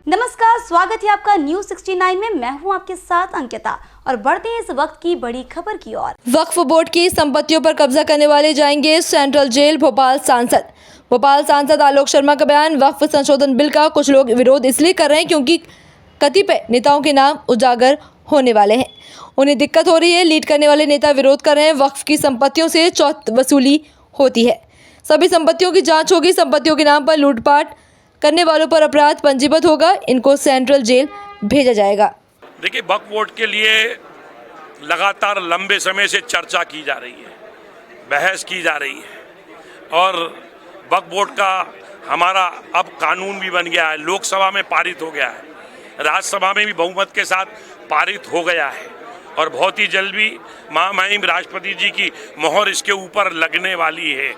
नमस्कार, स्वागत है आपका न्यूज 69 में। मैं हूं आपके साथ अंकिता और बढ़ते हैं इस वक्त की बड़ी खबर की ओर। वक्फ बोर्ड की संपत्तियों पर कब्जा करने वाले जाएंगे सेंट्रल जेल। भोपाल सांसद आलोक शर्मा का बयान। वक्फ संशोधन बिल का कुछ लोग विरोध इसलिए कर रहे हैं क्योंकि कतिपय नेताओं के नाम उजागर होने वाले हैं, उन्हें दिक्कत हो रही है। लीड करने वाले नेता विरोध कर रहे हैं। वक्फ की संपत्तियों से चौथ वसूली होती है, सभी संपत्तियों की जांच होगी। संपत्तियों के नाम पर लूटपाट करने वालों पर अपराध पंजीबद्ध होगा, इनको सेंट्रल जेल भेजा जाएगा। देखिए, वक्फ बोर्ड के लिए लगातार लंबे समय से चर्चा की जा रही है, बहस की जा रही है और वक्फ बोर्ड का हमारा अब कानून भी बन गया है, लोकसभा में पारित हो गया है, राज्यसभा में भी बहुमत के साथ पारित हो गया है और बहुत ही जल्द भी महामहिम राष्ट्रपति जी की मोहर इसके ऊपर लगने वाली है।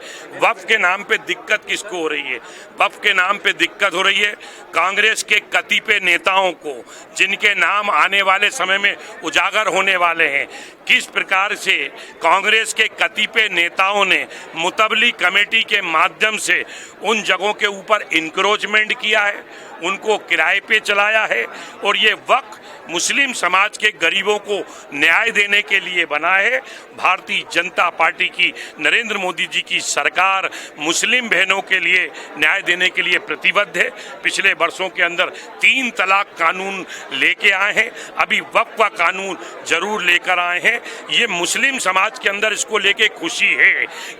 वक्फ के नाम पे दिक्कत किसको हो रही है? वक्फ के नाम पे दिक्कत हो रही है कांग्रेस के कतिपय नेताओं को, जिनके नाम आने वाले समय में उजागर होने वाले हैं। किस प्रकार से कांग्रेस के कतिपय नेताओं ने मुतवली कमेटी के माध्यम से उन जगहों के ऊपर इंक्रोचमेंट किया है, उनको किराए पे चलाया है और ये वक्फ मुस्लिम समाज के गरीबों को न्याय देने के लिए बना है। भारतीय जनता पार्टी की नरेंद्र मोदी जी की सरकार मुस्लिम बहनों के लिए न्याय देने के लिए प्रतिबद्ध है। पिछले वर्षों के अंदर 3 तलाक कानून लेके आए हैं, अभी वक्फ का कानून जरूर लेकर आए हैं। ये मुस्लिम समाज के अंदर इसको लेके खुशी है।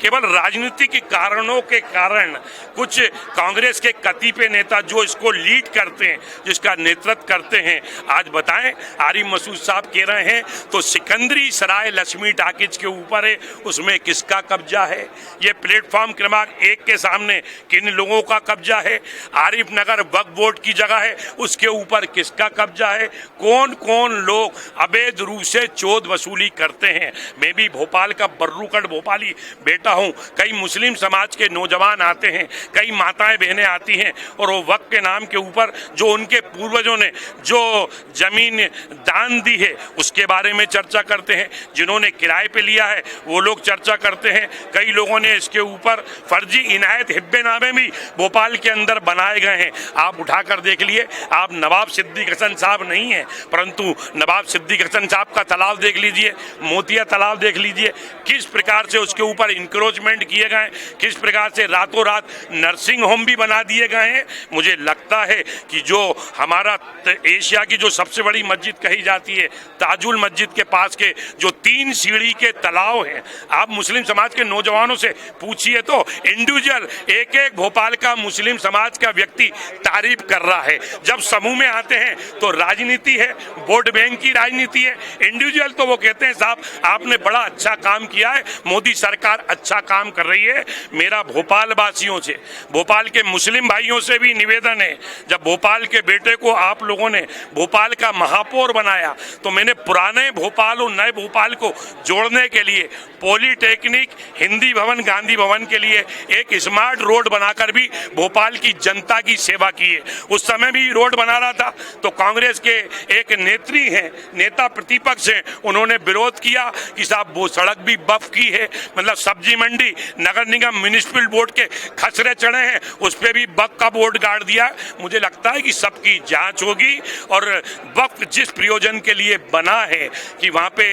केवल राजनीतिक कारणों के कारण कुछ कांग्रेस के कतिपय नेता जो इसको लीड करते हैं, जिसका नेतृत्व करते हैं, आज बताएं आरिफ मसूद साहब कह रहे हैं तो सिकंदरी सराय लक्ष्मी टाकिज के ऊपर है, उसमें किसका कब्जा है? ये प्लेटफॉर्म क्रमांक 1 के सामने किन लोगों का कब्जा है? आरिफ नगर वक्फ बोर्ड की जगह है, उसके ऊपर किसका कब्जा है? कौन कौन लोग अवैध रूप से चोद वसूली करते हैं? मैं भी भोपाल का बर्रूकट भोपाली बेटा हूँ। कई मुस्लिम समाज के नौजवान आते हैं, कई माताएं बहनें आती हैं और वो वक्फ के नाम के ऊपर जो उनके पूर्वजों ने जो जमीन दान दी है उसके बारे में चर्चा करते हैं। जिन्होंने किराए पे लिया है वो लोग चर्चा करते हैं। कई लोगों ने इसके ऊपर फर्जी इनायत हिब्बेनामे भी भोपाल के अंदर बनाए गए हैं। आप उठाकर देख लिए, आप नवाब सिद्दीक हसन साहब नहीं हैं, परंतु नवाब सिद्दीक हसन साहब का तालाब देख लीजिए, मोतिया तालाब देख लीजिए, किस प्रकार से उसके ऊपर इंक्रोचमेंट किए गए, किस प्रकार से रातों रात नर्सिंग होम भी बना दिए गए हैं। मुझे लगता है कि जो हमारा एशिया की जो सबसे बड़ी मस्जिद कही जाती है, ताजुल मस्जिद के पास के जो 3 सीढ़ी के तालाब हैं, आप मुस्लिम समाज के नौजवानों से पूछिए तो इंडिविजुअल एक भोपाल का मुस्लिम समाज का व्यक्ति तारीफ कर रहा है। जब समूह में आते हैं तो राजनीति है, वोट बैंक की राजनीति है। इंडिविजुअल तो वो कहते हैं साहब आपने बड़ा अच्छा काम किया है, मोदी सरकार अच्छा काम कर रही है। मेरा भोपाल वासियों से, भोपाल के मुस्लिम भाइयों से भी निवेदन है, जब भोपाल के बेटे को आप लोगों ने भोपाल का महापौर बनाया तो मैंने पुराने भोपाल और नए भोपाल को जोड़ने के लिए पॉलिटेक्निक, हिंदी भवन, गांधी भवन के लिए एक स्मार्ट रोड बनाकर भी भोपाल की जनता की सेवा की है। उस समय भी रोड बना रहा था तो कांग्रेस के एक नेत्री हैं, नेता प्रतिपक्ष हैं, उन्होंने विरोध किया कि साहब वो सड़क भी वक्फ की है, मतलब सब्जी मंडी नगर निगम म्युनिसिपल बोर्ड के खसरे चढ़े हैं, उस पर भी वक्फ का बोर्ड गाड़ दिया। मुझे लगता है कि सबकी जांच होगी और वक्फ जिस प्रयोजन के लिए बना है कि वहाँ पे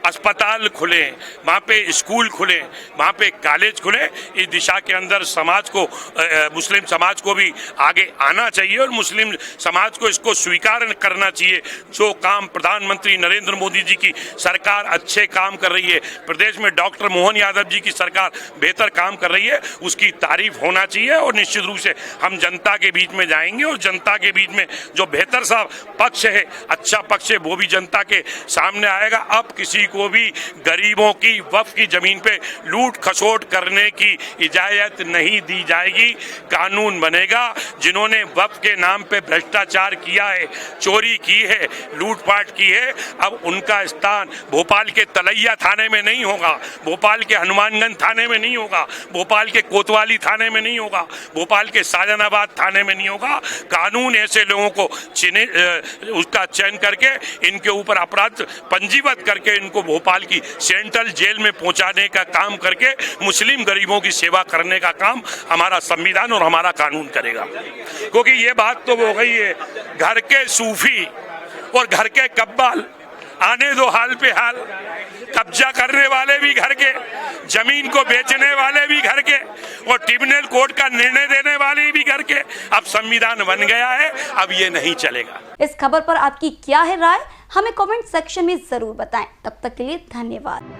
अस्पताल खुले, वहाँ पे स्कूल खुले, वहाँ पे कॉलेज खुले, इस दिशा के अंदर समाज को, मुस्लिम समाज को भी आगे आना चाहिए और मुस्लिम समाज को इसको स्वीकार करना चाहिए। जो काम प्रधानमंत्री नरेंद्र मोदी जी की सरकार अच्छे काम कर रही है, प्रदेश में डॉक्टर मोहन यादव जी की सरकार बेहतर काम कर रही है, उसकी तारीफ होना चाहिए और निश्चित रूप से हम जनता के बीच में जाएंगे और जनता के बीच में जो बेहतर सा पक्ष है, अच्छा पक्ष है, वो भी जनता के सामने आएगा। अब किसी को भी गरीबों की वक्फ की जमीन पे लूट खसोट करने की इजाजत नहीं दी जाएगी। कानून बनेगा। जिन्होंने वक्फ के नाम पे भ्रष्टाचार किया है, चोरी की है, लूटपाट की है, अब उनका स्थान भोपाल के तलैया थाने में नहीं होगा, भोपाल के हनुमानगंज थाने में नहीं होगा, भोपाल के कोतवाली थाने में नहीं होगा, भोपाल के शाहजहानाबाद थाने में नहीं होगा। कानून ऐसे लोगों को उसका चयन करके इनके ऊपर अपराध पंजीबद्ध करके इनको भोपाल की सेंट्रल जेल में पहुंचाने का काम करके मुस्लिम गरीबों की सेवा करने का काम हमारा संविधान और हमारा कानून करेगा। क्योंकि ये बात तो हो गई है, घर के सूफी और घर के कब्बाल आने दो हाल पे हाल, कब्जा करने वाले भी घर के, जमीन को बेचने वाले भी घर के और ट्रिब्यूनल कोर्ट का निर्णय देने वाले भी घर के। अब संविधान बन गया है, अब ये नहीं चलेगा। इस खबर पर आपकी क्या है राय, हमें कमेंट सेक्शन में जरूर बताएं। तब तक के लिए धन्यवाद।